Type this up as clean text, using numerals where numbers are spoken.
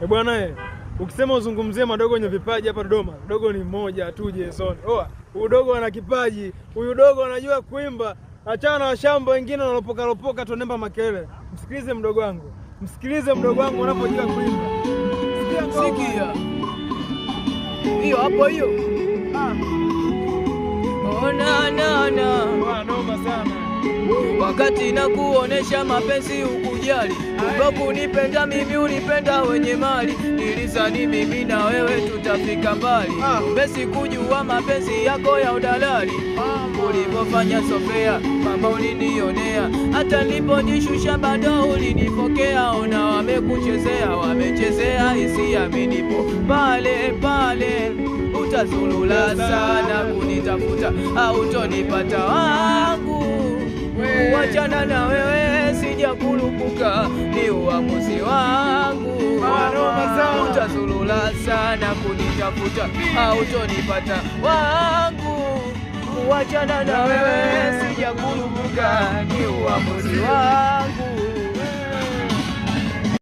Bwana ukisema uzungumzie madogo wenye vipaji hapa Dodoma, dogo ni mmoja tu Jason. Huyu dogo ana kipaji, huyu dogo anajua kuimba. Achana na washamba wengine wanalopoka lopoka tunemba makelele. Msikilize mdogo wangu. Msikilize mdogo wangu unapojua kuimba. Sikia. Hiyo hapo hiyo. Ona na. Noma sana. Wakati na kuonesha mapenzi ukujali, kunipenda mimi unipenda wenye mali, nilizani mimi na wewe tutafika mbali, basi kujua mapenzi yako ya udalali. Ulipofanya sofea mama ulinionea, hata nilipojishusha bado ulinipokea. Ona wamekuchezea, wamechezea hisia, mimi nipo pale, utazulula sana kunitafuta, hautonipata wangu. Kuachana na wewe sijakulupuka, ni uamuzi wangu. Utazulula sana kunitafuta, hautonipata wangu. Kuachana na wewe sijakulupuka, ni uamuzi wangu.